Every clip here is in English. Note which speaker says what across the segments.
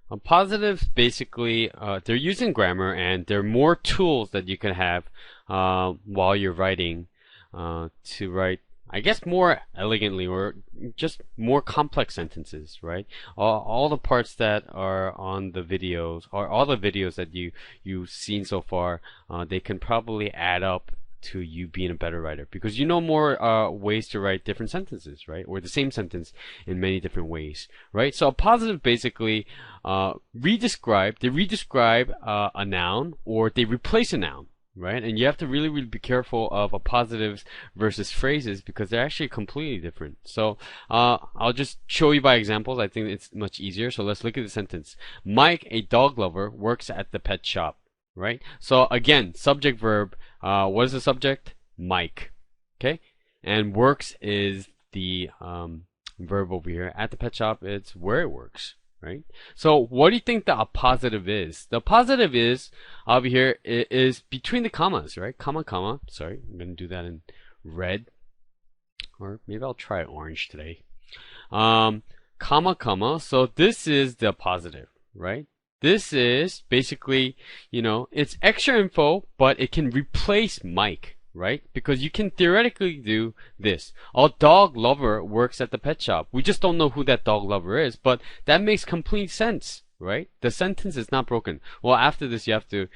Speaker 1: Appositives basically, they're using grammar, and there are more tools that you can have while you're writing to write, I guess, more elegantly or just more complex sentences, right? All the parts that are on the videos, or all the videos that you've seen so far, they can probably add up to you being a better writer, because you know more ways to write different sentences, right? Or the same sentence in many different ways, right? So a positive basically redescribe a noun, or they replace a noun, right? And you have to really be careful of appositives versus phrases, because they're actually completely different. So I'll just show you by examples. I think it's much easier. So let's look at the sentence. Mike, a dog lover, works at the pet shop. Right? So again, subject verb. What is the subject? Mike. Okay? And works is the verb over here. At the pet shop, it's where it works. Right? So what do you think the appositive is? The appositive is over here is between the commas, right? Comma, comma. Sorry, I'm going to do that in red. Or maybe I'll try orange today. Comma, comma. So this is the appositive, right? This is basically, it's extra info, but it can replace Mike, right? Because you can theoretically do this. A dog lover works at the pet shop. We just don't know who that dog lover is, but that makes complete sense, right? The sentence is not broken. Well, after this, you have to,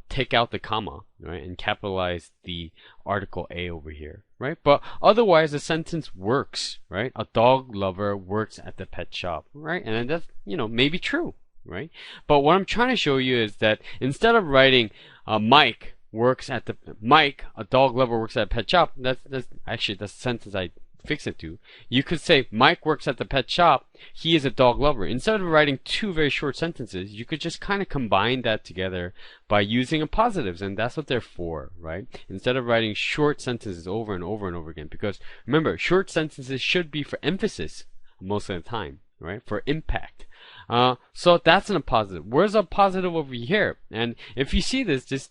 Speaker 1: take out the comma, right? And capitalize the article A over here, right? But otherwise, the sentence works, right? A dog lover works at the pet shop, right? And that's, maybe true, right? But what I'm trying to show you is that instead of writing Mike, a dog lover works at a pet shop, that's the sentence I fix it to. You could say Mike works at the pet shop, he is a dog lover. Instead of writing two very short sentences, you could just kind of combine that together by using appositives, and that's what they're for, right? Instead of writing short sentences over and over and over again, because remember, short sentences should be for emphasis most of the time, right? For impact. So that's an appositive. Where's a positive over here? And if you see this,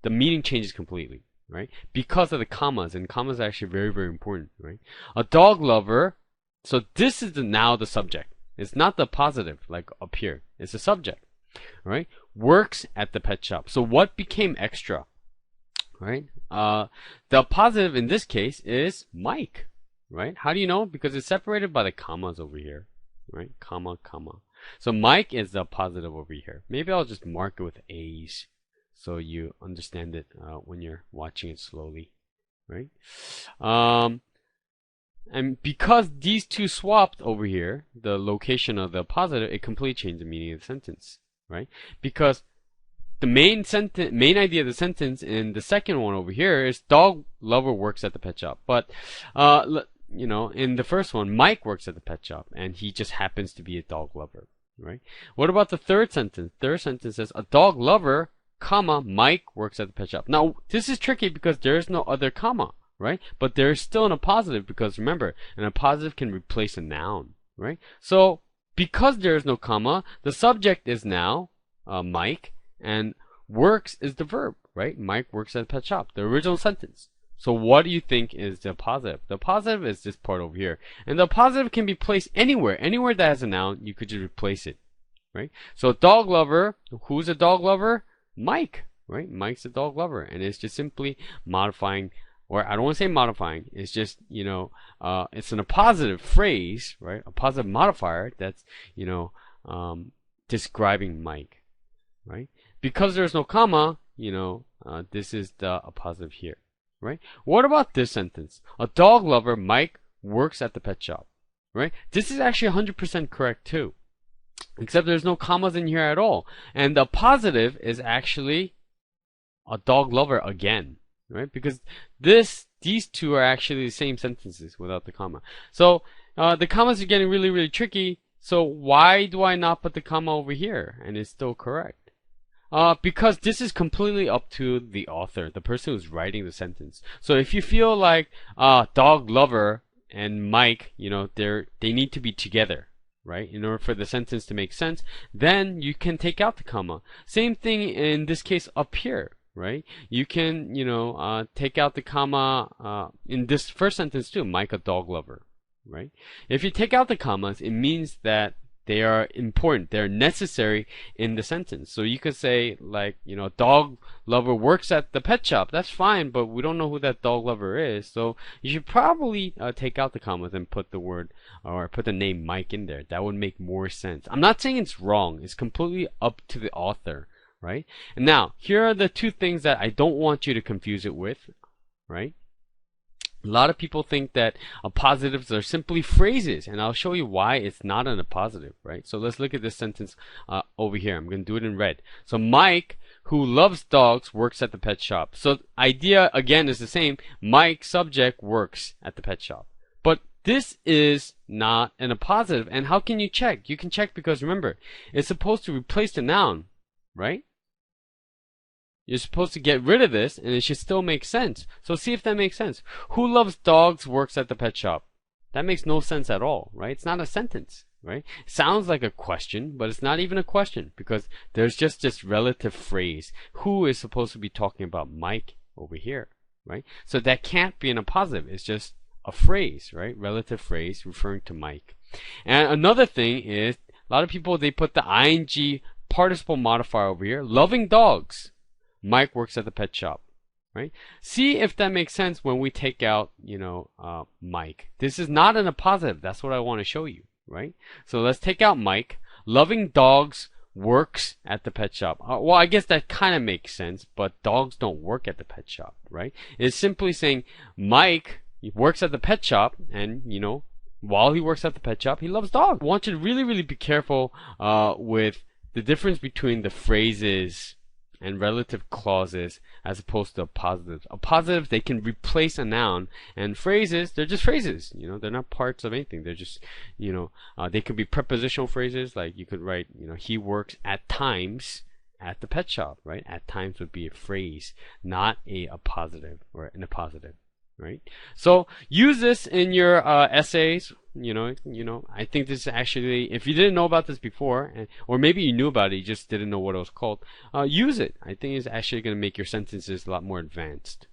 Speaker 1: the meaning changes completely, right? Because of the commas, and commas are actually very, very important, right? A dog lover, so this is now the subject. It's not the positive like up here. It's the subject, right? Works at the pet shop. So what became extra, right? The positive in this case is Mike, right? How do you know? Because it's separated by the commas over here, right? Comma, comma. So Mike is the positive over here. Maybe I'll just mark it with A's, so you understand it when you're watching it slowly, right? And because these two swapped over here, the location of the positive, it completely changed the meaning of the sentence, right? Because the main idea of the sentence in the second one over here is dog lover works at the pet shop. But, in the first one, Mike works at the pet shop, and he just happens to be a dog lover, right? What about the third sentence? Third sentence says a dog lover, comma, Mike works at the pet shop. Now, this is tricky because there is no other comma, right? But there is still an appositive, because remember, an appositive can replace a noun, right? So, because there is no comma, the subject is now Mike, and works is the verb, right? Mike works at the pet shop, the original sentence. So what do you think is the positive? The positive is this part over here. And the positive can be placed anywhere. Anywhere that has a noun, you could just replace it, right? So dog lover, who's a dog lover? Mike, right? Mike's a dog lover, and it's just simply modifying, or I don't want to say modifying, it's just, it's an appositive phrase, right? A positive modifier that's, describing Mike, right? Because there's no comma, this is the appositive here, right? What about this sentence? A dog lover, Mike, works at the pet shop, right? This is actually 100% correct too. Except there's no commas in here at all. And the positive is actually a dog lover again, right? Because these two are actually the same sentences without the comma. So the commas are getting really, really tricky. So why do I not put the comma over here and it's still correct? Because this is completely up to the author, the person who's writing the sentence. So if you feel like dog lover and Mike, they need to be together, right? In order for the sentence to make sense, then you can take out the comma. Same thing in this case up here, right? You can, take out the comma in this first sentence too, Mike a dog lover, right? If you take out the commas, it means that They are important. They're necessary in the sentence. So you could say, like, dog lover works at the pet shop. That's fine, but we don't know who that dog lover is. So you should probably take out the commas and put the word or put the name Mike in there. That would make more sense. I'm not saying it's wrong. It's completely up to the author, right? And now, here are the two things that I don't want you to confuse it with, right? A lot of people think that appositives are simply phrases, and I'll show you why it's not an appositive, right? So let's look at this sentence over here. I'm going to do it in red. So Mike, who loves dogs, works at the pet shop. So idea, again, is the same. Mike, subject, works at the pet shop. But this is not an appositive, and how can you check? You can check because, remember, it's supposed to replace the noun, right? You're supposed to get rid of this, and it should still make sense. So see if that makes sense. Who loves dogs works at the pet shop. That makes no sense at all, right? It's not a sentence, right? It sounds like a question, but it's not even a question because there's just this relative phrase. Who is supposed to be talking about Mike over here, right? So that can't be an appositive. It's just a phrase, right? Relative phrase referring to Mike. And another thing is, a lot of people, they put the ing participle modifier over here. Loving dogs. Mike works at the pet shop, right? See if that makes sense when we take out, Mike. This is not an appositive. That's what I want to show you, right? So let's take out Mike. Loving dogs works at the pet shop. Well, I guess that kind of makes sense, but dogs don't work at the pet shop, right? It's simply saying Mike works at the pet shop, and, while he works at the pet shop, he loves dogs. I want you to really, really be careful with the difference between the phrases and relative clauses as opposed to appositives. Appositives, they can replace a noun, and phrases, they're just phrases. They're not parts of anything. They're just, they could be prepositional phrases, like you could write, he works at times at the pet shop, right? At times would be a phrase, not a appositive or an appositive, right? So use this in your essays. I think this is actually, if you didn't know about this before, or maybe you knew about it, you just didn't know what it was called, use it. I think it's actually going to make your sentences a lot more advanced.